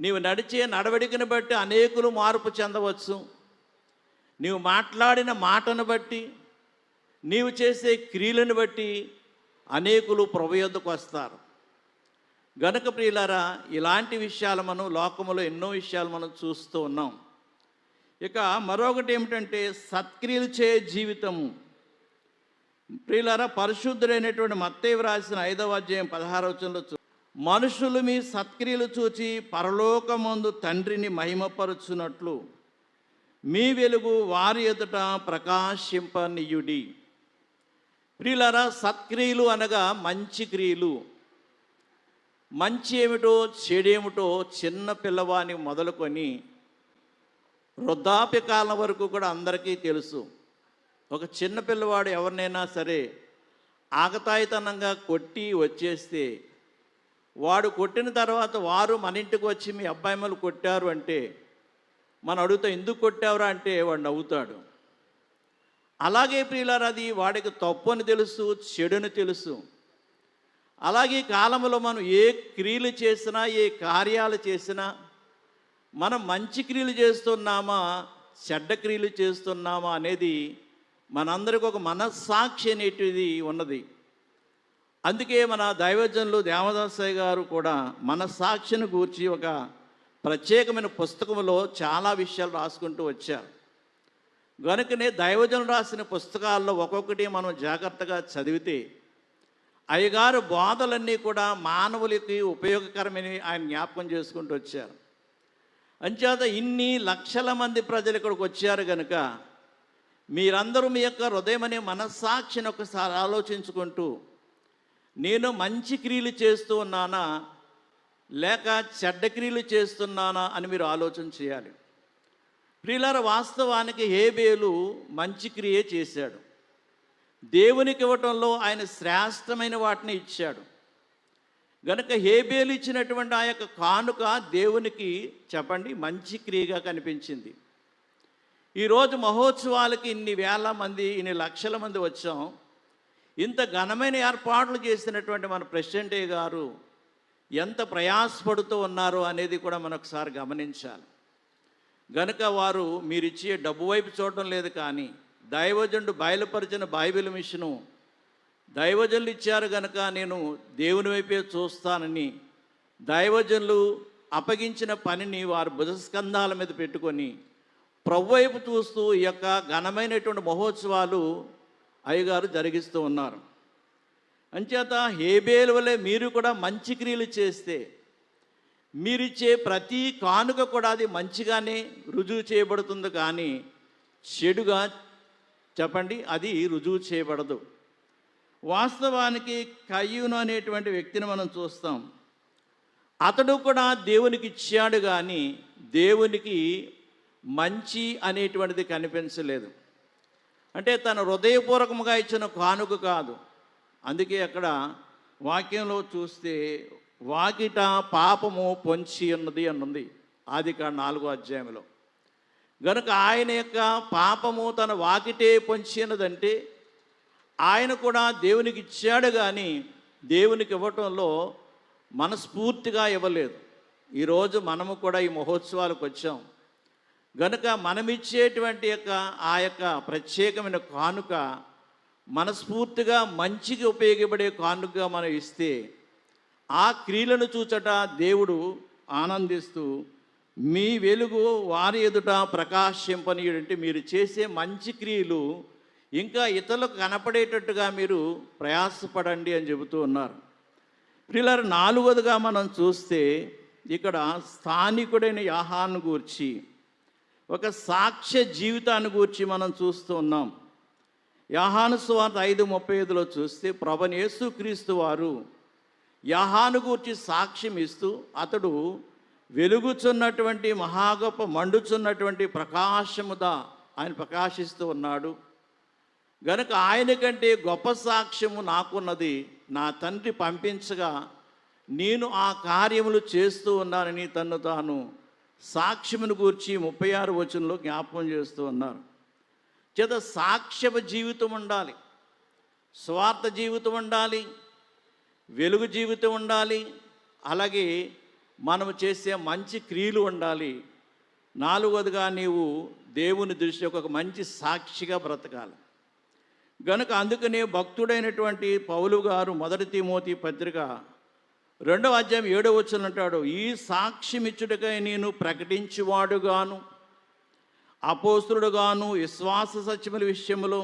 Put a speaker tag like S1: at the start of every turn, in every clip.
S1: నీవు నడిచే నడవడికను బట్టి అనేకులు మార్పు చెందవచ్చు. నీవు మాట్లాడిన మాటను బట్టి, నీవు చేసే క్రియలను బట్టి అనేకులు ప్రభు యొద్దకు వస్తారు. గనుక ప్రియులారా, ఇలాంటి విషయాలు మనం లోకములో ఎన్నో విషయాలు మనం చూస్తూ ఉన్నాం. ఇక మరొకటి ఏమిటంటే సత్క్రియలు చే జీవితము. ప్రియులారా, పరిశుద్ధుడైనటువంటి మత్తయి వ్రాసిన 5వ అధ్యాయం 16వ వచనంలో మనుషులు మీ సత్క్రియలు చూచి పరలోకమందు తండ్రిని మహిమపరచునట్లు మీ వెలుగు వారి ఎదుట ప్రకాశింపనీయుడి. ప్రియులారా, సత్క్రియలు అనగా మంచి క్రియలు. మంచి ఏమిటో చెడేమిటో చిన్న పిల్లవాని మొదలుకొని వృద్ధాప్య కాలం వరకు కూడా అందరికీ తెలుసు. ఒక చిన్న పిల్లవాడు ఎవరినైనా సరే ఆకతాయితనంగా కొట్టి వచ్చేస్తే, వాడు కొట్టిన తర్వాత వారు మన ఇంటికి వచ్చి మీ అబ్బాయిమ్మలు కొట్టారు అంటే మనం అడుగుతాం, ఎందుకు కొట్టావురా అంటే వాడు నవ్వుతాడు. అలాగే ప్రియులారా, అది వాడికి తప్పు అని తెలుసు, చెడుని తెలుసు. అలాగే కాలంలో మనం ఏ క్రియలు చేసినా, ఏ కార్యాలు చేసినా, మనం మంచి క్రియలు చేస్తున్నామా చెడ్డ క్రియలు చేస్తున్నామా అనేది మనందరికీ ఒక మనస్సాక్షి అనేటిది ఉన్నది. అందుకే మన దైవజనులు దేవదాసయ్య గారు కూడా మనస్సాక్షిని గూర్చి ఒక ప్రత్యేకమైన పుస్తకంలో చాలా విషయాలు రాసుకుంటూ వచ్చారు. కనుకనే దైవజనులు రాసిన పుస్తకాల్లో ఒక్కొక్కటి మనం జాగ్రత్తగా చదివితే అయ్యగారు బోధలన్నీ కూడా మానవులకి ఉపయోగకరమని ఆయన జ్ఞాపకం చేసుకుంటూ వచ్చారు. అంచేత ఇన్ని లక్షల మంది ప్రజలు ఇక్కడికి వచ్చారు కనుక మీరందరూ మీ యొక్క హృదయం అనే మనస్సాక్షిని ఒకసారి ఆలోచించుకుంటూ, నేను మంచి క్రియలు చేస్తూ ఉన్నానా లేక చెడ్డ క్రియలు చేస్తున్నానా అని మీరు ఆలోచన చేయాలి. ప్రియులారా, వాస్తవానికి హేబేలు మంచి క్రియే చేశాడు. దేవునికి ఇవ్వటంలో ఆయన శ్రేష్టమైన వాటిని ఇచ్చాడు. గనుక హేబేలు ఇచ్చినటువంటి ఆ యొక్క కానుక దేవునికి చెప్పండి మంచి క్రియగా కనిపించింది. ఈరోజు మహోత్సవాలకి ఇన్ని వేల మంది, ఇన్ని లక్షల మంది వచ్చాం. ఇంత ఘనమైన ఏర్పాట్లు చేసినటువంటి మన ప్రెసిడెంట్ గారు ఎంత ప్రయాసపడుతూ ఉన్నారో అనేది కూడా మనం ఒకసారి గమనించాలి. గనుక వారు మీరిచ్చే డబ్బు వైపు చూడటం లేదు, కానీ దైవజనుడు బయలుపరిచిన బైబిల్ మిషను దైవజనులు ఇచ్చారు కనుక నేను దేవుని వైపే చూస్తానని దైవజనులు అప్పగించిన పనిని వారు భుజస్కంధాల మీద పెట్టుకొని ప్రభు వైపు చూస్తూ ఈ యొక్క ఘనమైనటువంటి మహోత్సవాలు అయ్యగారు జరిగిస్తూ ఉన్నారు. అంచేత హేబేలు వలె మీరు కూడా మంచి క్రియలు చేస్తే మీరిచ్చే ప్రతి కానుక కూడా అది మంచిగానే రుజువు చేయబడుతుంది, కానీ చెడుగా చెప్పండి అది రుజువు చేయబడదు. వాస్తవానికి కయ్యూను అనేటువంటి వ్యక్తిని మనం చూస్తాం. అతడు కూడా దేవునికి ఇచ్చాడు, కానీ దేవునికి మంచి అనేటువంటిది కనిపించలేదు. అంటే తన హృదయపూర్వకంగా ఇచ్చిన కానుక కాదు. అందుకే అక్కడ వాక్యంలో చూస్తే వాకిట పాపము పొంచి ఉన్నది అన్నది ఆదికాండం 4వ అధ్యాయంలో. గనుక ఆయన యొక్క పాపము తన వాకిటే పొంచి ఉన్నదంటే ఆయన కూడా దేవునికి ఇచ్చాడు, కానీ దేవునికి ఇవ్వటంలో మనస్ఫూర్తిగా ఇవ్వలేదు. ఈరోజు మనము కూడా ఈ మహోత్సవాలకు వచ్చాం గనుక మనమిచ్చేటువంటి ఆ యొక్క ప్రత్యేకమైన కానుక మనస్ఫూర్తిగా మంచికి ఉపయోగపడే కానుకగా మనం ఇస్తే ఆ క్రియలను చూచట దేవుడు ఆనందిస్తూ మీ వెలుగు వారి ఎదుట ప్రకాశింపనీయుడంటే మీరు చేసే మంచి క్రియలు ఇంకా ఇతరులకు కనపడేటట్టుగా మీరు ప్రయాసపడండి అని చెబుతూ ఉన్నారు. ప్రియులారా, 4వదిగా మనం చూస్తే ఇక్కడ స్థానికుడైన యోహాను గూర్చి ఒక సాక్ష్య జీవితాన్ని గూర్చి మనం చూస్తూ ఉన్నాం. యోహాను సువార్త 5:35లో చూస్తే ప్రభువైన యేసుక్రీస్తు వారు యోహాను గూర్చి సాక్ష్యం ఇస్తూ అతడు వెలుగుచున్నటువంటి మహాగొప్ప మండుచున్నటువంటి ప్రకాశముదా ఆయన ప్రకాశిస్తూ ఉన్నాడు. గనుక ఆయన కంటే గొప్ప సాక్ష్యము నాకున్నది, నా తండ్రి పంపించగా నేను ఆ కార్యములు చేస్తూ ఉన్నానని తన్ను తాను సాక్ష్యమును గూర్చి 36వ వచనంలో జ్ఞాపకం చేస్తూ ఉన్నారు. చేత సాక్ష్యపు జీవితం ఉండాలి, స్వార్థ జీవితం ఉండాలి, వెలుగు జీవితం ఉండాలి, అలాగే మనము చేసే మంచి క్రియలు ఉండాలి. నాలుగవదిగా నీవు దేవుని దృష్టిలో ఒక మంచి సాక్షిగా బ్రతకాలి. గనుక అందుకనే భక్తుడైనటువంటి పౌలు గారు 1 తిమోతి పత్రిక 2వ అధ్యాయం 7వ వచనం అంటాడు, ఈ సాక్ష్యమిచ్చుటకై నేను ప్రకటించువాడుగాను అపోస్తులుడుగాను విశ్వాస సత్యముల విషయములో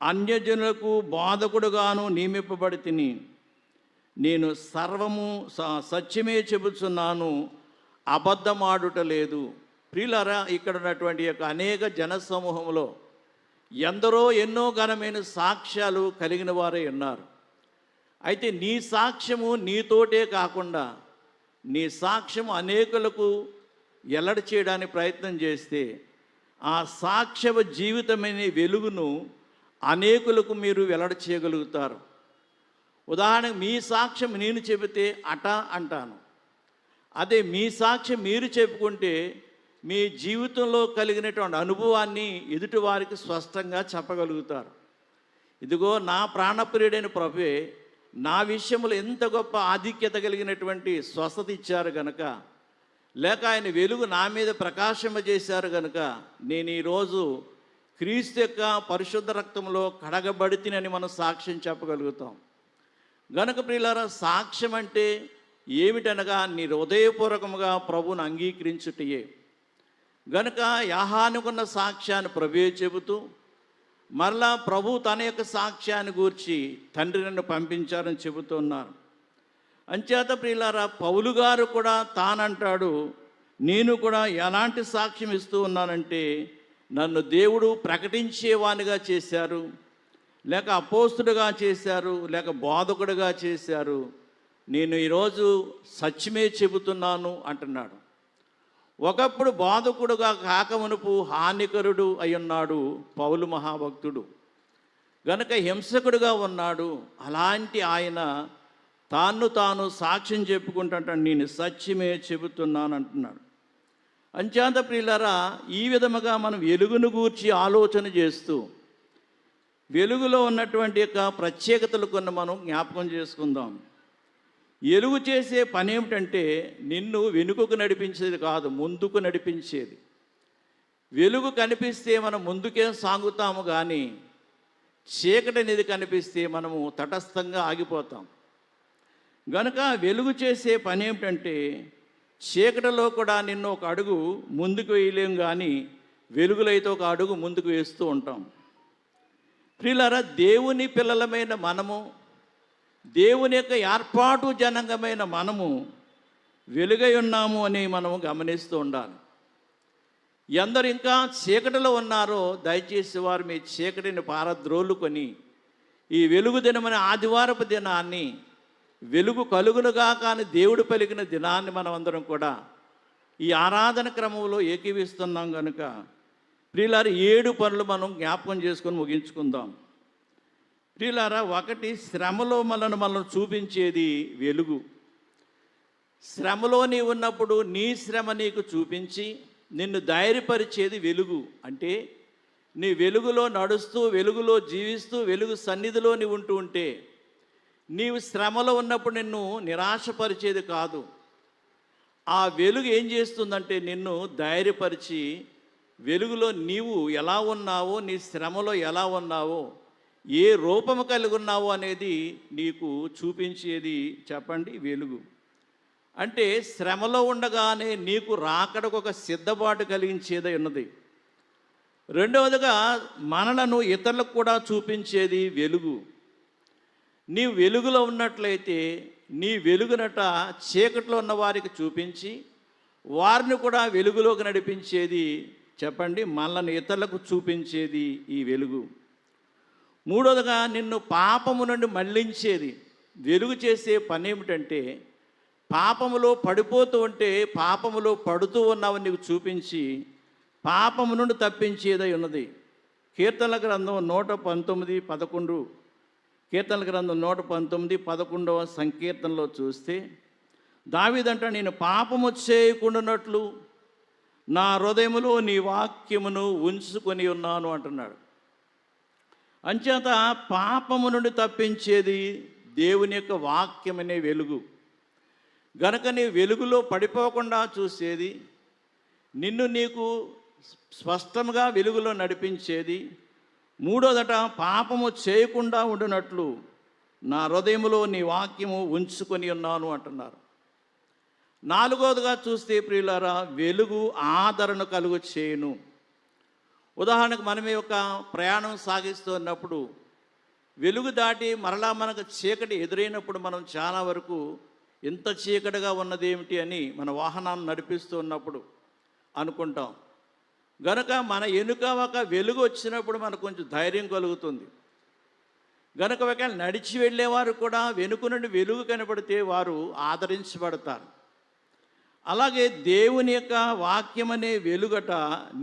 S1: అన్యజనులకు బోధకుడుగాను నియమింపబడి తిని నేను సర్వము సత్యమే చెబుతున్నాను, అబద్ధమాడుట లేదు. ప్రియులారా, ఇక్కడ ఉన్నటువంటి యొక్క అనేక జనసమూహంలో ఎందరో ఎన్నో ఘనమైన సాక్ష్యాలు కలిగిన వారే ఉన్నారు. అయితే నీ సాక్ష్యము నీతోటే కాకుండా నీ సాక్ష్యం అనేకులకు వెల్లడి చేయడానికి ప్రయత్నం చేస్తే ఆ సాక్ష్య జీవితమైన వెలుగును అనేకులకు మీరు వెల్లడి చేయగలుగుతారు. ఉదాహరణకు మీ సాక్ష్యం నేను చెబితే అట అంటాను, అదే మీ సాక్ష్యం మీరు చెప్పుకుంటే మీ జీవితంలో కలిగినటువంటి అనుభవాన్ని ఎదుటి వారికి స్పష్టంగా చెప్పగలుగుతారు. ఇదిగో నా ప్రాణప్రియుడైన ప్రభువే నా విషయంలో ఎంత గొప్ప ఆధిక్యత కలిగినటువంటి స్వస్థత ఇచ్చారు గనుక, లేక ఆయన వెలుగు నా మీద ప్రకాశింపజేశారు గనుక నేను ఈరోజు క్రీస్తు యొక్క పరిశుద్ధ రక్తంలో కడగబడితినని మనం సాక్ష్యం చెప్పగలుగుతాం. గనుక ప్రియులారా, సాక్ష్యం అంటే ఏమిటనగా నీ హృదయపూర్వకముగా ప్రభువును అంగీకరించుటయే. గనుక యాహానుకున్న సాక్ష్యాన్ని ప్రభువే చెబుతూ మరలా ప్రభు తన యొక్క సాక్ష్యాన్ని గూర్చి తండ్రి నన్ను పంపించారని చెబుతున్నారు. అంచేత ప్రియులారా, పౌలు గారు కూడా తానంటాడు, నేను కూడా ఎలాంటి సాక్ష్యం ఇస్తూ ఉన్నానంటే నన్ను దేవుడు ప్రకటించేవానిగా చేశారు, లేక అపోస్తుడుగా చేశారు, లేక బోధకుడుగా చేశారు. నేను ఈరోజు సత్యమే చెబుతున్నాను అంటున్నాడు. ఒకప్పుడు బోధకుడుగా కాకమునుపు హానికరుడు అయ్యున్నాడు పౌలు మహాభక్తుడు. గనుక హింసకుడుగా ఉన్నాడు. అలాంటి ఆయన తాను సాక్ష్యం చెప్పుకుంటాడు, నేను సత్యమే చెబుతున్నాను అంటున్నాడు. అంచేత ప్రియులారా, ఈ విధముగా మనం వెలుగును గూర్చి ఆలోచన చేస్తూ వెలుగులో ఉన్నటువంటి యొక్క ప్రత్యేకతలు కొన్ని మనం జ్ఞాపకం చేసుకుందాం. వెలుగు చేసే పని ఏమిటంటే నిన్ను వెనుకకు నడిపించేది కాదు, ముందుకు నడిపించేది. వెలుగు కనిపిస్తే మనం ముందుకే సాగుతాము, కానీ చీకటి అనేది కనిపిస్తే మనము తటస్థంగా ఆగిపోతాం. గనుక వెలుగు చేసే పని ఏమిటంటే చీకటిలో కూడా నిన్ను ఒక అడుగు ముందుకు వేయలేం, కానీ వెలుగులో అయితే ఒక అడుగు ముందుకు వేస్తూ ఉంటాం. ప్రియులారా, దేవుని పిల్లలమైన మనము, దేవుని యొక్క ఏర్పాటు జనాంగమైన మనము వెలుగై ఉన్నాము అని మనము గమనిస్తూ ఉండాలి. ఎందరు ఇంకా చీకటిలో ఉన్నారో దయచేసి వారు మీ చీకటిని పారద్రోలుకొని ఈ వెలుగు దినమని ఆదివారపు దినాన్ని వెలుగు కలుగునుగా కానీ దేవుడు పలికిన దినాన్ని మనం అందరం కూడా ఈ ఆరాధన క్రమంలో ఏకీవిస్తున్నాం. కనుక ప్రియులారా, 7 పనులు మనం జ్ఞాపకం చేసుకొని ముగించుకుందాం. ప్రియులారా, 1, శ్రమలో మనల్ని చూపించేది వెలుగు. శ్రమలో నీ ఉన్నప్పుడు నీ శ్రమ నీకు చూపించి నిన్ను ధైర్యపరిచేది వెలుగు. అంటే నీ వెలుగులో నడుస్తూ, వెలుగులో జీవిస్తూ, వెలుగు సన్నిధిలో నీవు ఉంటూ ఉంటే నీవు శ్రమలో ఉన్నప్పుడు నిన్ను నిరాశపరిచేది కాదు. ఆ వెలుగు ఏం చేస్తుందంటే నిన్ను ధైర్యపరిచి వెలుగులో నీవు ఎలా ఉన్నావో, నీ శ్రమలో ఎలా ఉన్నావో, ఏ రూపము కలిగి ఉన్నావో అనేది నీకు చూపించేది చెప్పండి వెలుగు. అంటే శ్రమలో ఉండగానే నీకు రాకడకు ఒక సిద్ధపాటు కలిగించేది ఉన్నది. రెండవదిగా మనలను ఇతరులకు కూడా చూపించేది వెలుగు. నీ వెలుగులో ఉన్నట్లయితే నీ వెలుగునట చీకట్లో ఉన్న వారికి చూపించి వారిని కూడా వెలుగులోకి నడిపించేది చెప్పండి మనల్ని ఇతరులకు చూపించేది ఈ వెలుగు. మూడవదిగా నిన్ను పాపము నుండి మళ్ళించేది వెలుగు. చేసే పని ఏమిటంటే పాపములో పడిపోతూ ఉంటే పాపములో పడుతూ ఉన్నావని నీకు చూపించి పాపము నుండి తప్పించేదై ఉన్నది. కీర్తనల గ్రంథం 119:11, కీర్తనల గ్రంథం 119:11వ సంకీర్తనలో చూస్తే దావీదంట, నేను పాపము చేయకుండానట్లు నా హృదయములో నీ వాక్యమును ఉంచుకొని ఉన్నాను అంటున్నాడు. అంచేత పాపము నుండి తప్పించేది దేవుని యొక్క వాక్యమనే వెలుగు. గనుక నీ వెలుగులో పడిపోకుండా చూసేది, నిన్ను నీకు స్పష్టంగా వెలుగులో నడిపించేది. మూడోదట, పాపము చేయకుండా ఉండునట్లు నా హృదయములో నీ వాక్యము ఉంచుకొని ఉన్నాను అంటున్నారు. నాలుగోదిగా చూస్తే ప్రియులారా, వెలుగు ఆదరణ కలుగు చేయును. ఉదాహరణకు మనమే ఒక ప్రయాణం సాగిస్తున్నప్పుడు వెలుగు దాటి మరలా మనకు చీకటి ఎదురైనప్పుడు మనం చాలా వరకు ఇంత చీకటిగా ఉన్నదేమిటి అని మన వాహనాన్ని నడిపిస్తూ ఉన్నప్పుడు అనుకుంటాం. గనుక మన వెనుక ఒక వెలుగు వచ్చినప్పుడు మనకు కొంచెం ధైర్యం కలుగుతుంది. గనుక ఒకవేళ నడిచి వెళ్ళేవారు కూడా వెనుక నుండి వెలుగు కనబడితే వారు ఆదరించబడతారు. అలాగే దేవుని యొక్క వాక్యం అనే వెలుగట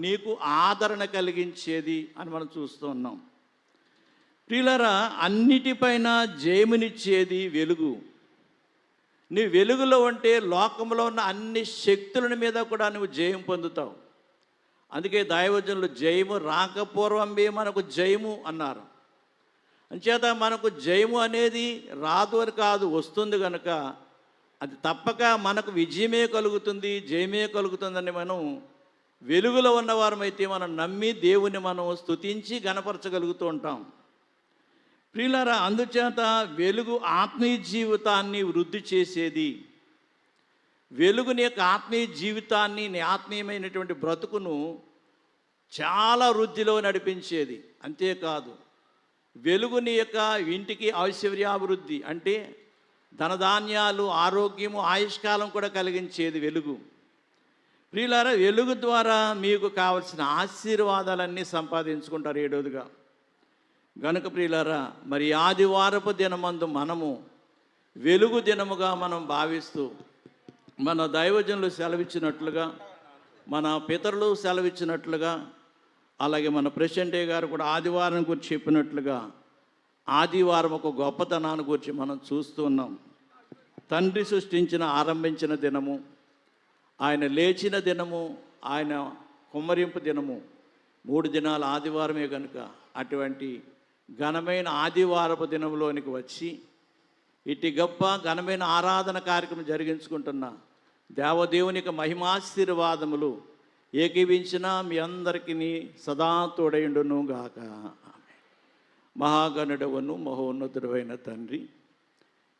S1: నీకు ఆదరణ కలిగించేది అని మనం చూస్తూ ఉన్నాం. ప్రియులారా, అన్నిటిపైన జయమునిచ్చేది వెలుగు. నీ వెలుగులో ఉంటే లోకంలో ఉన్న అన్ని శక్తుల మీద కూడా నువ్వు జయం పొందుతావు. అందుకే దైవజనులు జయము రాకపూర్వమే మనకు జయము అన్నారు. అంచేత మనకు జయము అనేది రాదు అని కాదు, వస్తుంది కనుక అది తప్పక మనకు విజయమే కలుగుతుంది, జయమే కలుగుతుందని మనం వెలుగులో ఉన్నవారమైతే మనం నమ్మి దేవుని మనం స్తుతించి గణపరచగలుగుతూ ఉంటాం. ప్రియులారా, అందుచేత వెలుగు ఆత్మీయ జీవితాన్ని వృద్ధి చేసేది. వెలుగుని యొక్క ఆత్మీయ జీవితాన్ని, నీ ఆత్మీయమైనటువంటి బ్రతుకును చాలా వృద్ధిలో నడిపించేది. అంతేకాదు, వెలుగుని యొక్క ఇంటికి ఐశ్వర్యాభివృద్ధి అంటే ధనధాన్యాలు, ఆరోగ్యము, ఆయుష్కాలం కూడా కలిగించేది వెలుగు. ప్రియులారా, వెలుగు ద్వారా మీకు కావలసిన ఆశీర్వాదాలన్నీ సంపాదించుకుంటారు. ఏడోదిగా గనుక ప్రియులారా, మరి ఆదివారపు దినమందు మనము వెలుగు దినముగా మనం భావిస్తూ, మన దైవజనులు సెలవిచ్చినట్లుగా, మన పితరులు సెలవిచ్చినట్లుగా, అలాగే మన ప్రెసిడెంట్ గారు కూడా ఆదివారం గురించి చెప్పినట్లుగా ఆదివారం ఒక గొప్పతనాన్ని గురించి మనం చూస్తూ ఉన్నాం. తండ్రి సృష్టించిన, ఆరంభించిన దినము, ఆయన లేచిన దినము, ఆయన కుమ్మరింపు దినము, 3 దినాల ఆదివారమే కనుక అటువంటి ఘనమైన ఆదివారపు దినంలోనికి వచ్చి ఇటు గొప్ప ఘనమైన ఆరాధన కార్యక్రమం జరిగించుకుంటున్న దేవదేవునికి మహిమాశీర్వాదములు ఏకీవించిన మీ అందరికీ సదా తోడయుండును గాక. మహాగణుడవను మహోన్నతుడైన తండ్రి,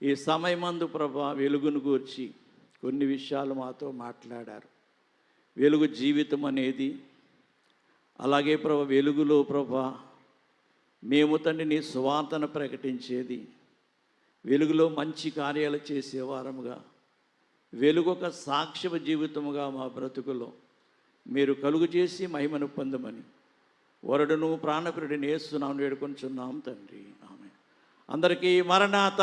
S1: ఈ సమయమందు ప్రభా వెలుగును గూర్చి కొన్ని విషయాలు మాతో మాట్లాడారు. వెలుగు జీవితం అనేది, అలాగే ప్రభా వెలుగులో ప్రభా మేము తండ్రి నీ సువార్తను ప్రకటించేది, వెలుగులో మంచి కార్యాలు చేసేవారముగా, వెలుగు ఒక సాక్ష్య జీవితముగా మా బ్రతుకులో మీరు కలుగు చేసి మహిమను పొందమని వరడును ప్రాణప్రియుడిని యేసు నామమున వేడుకొనుచున్నాం తండ్రి. ఆమేన్. అందరికీ మరణాత.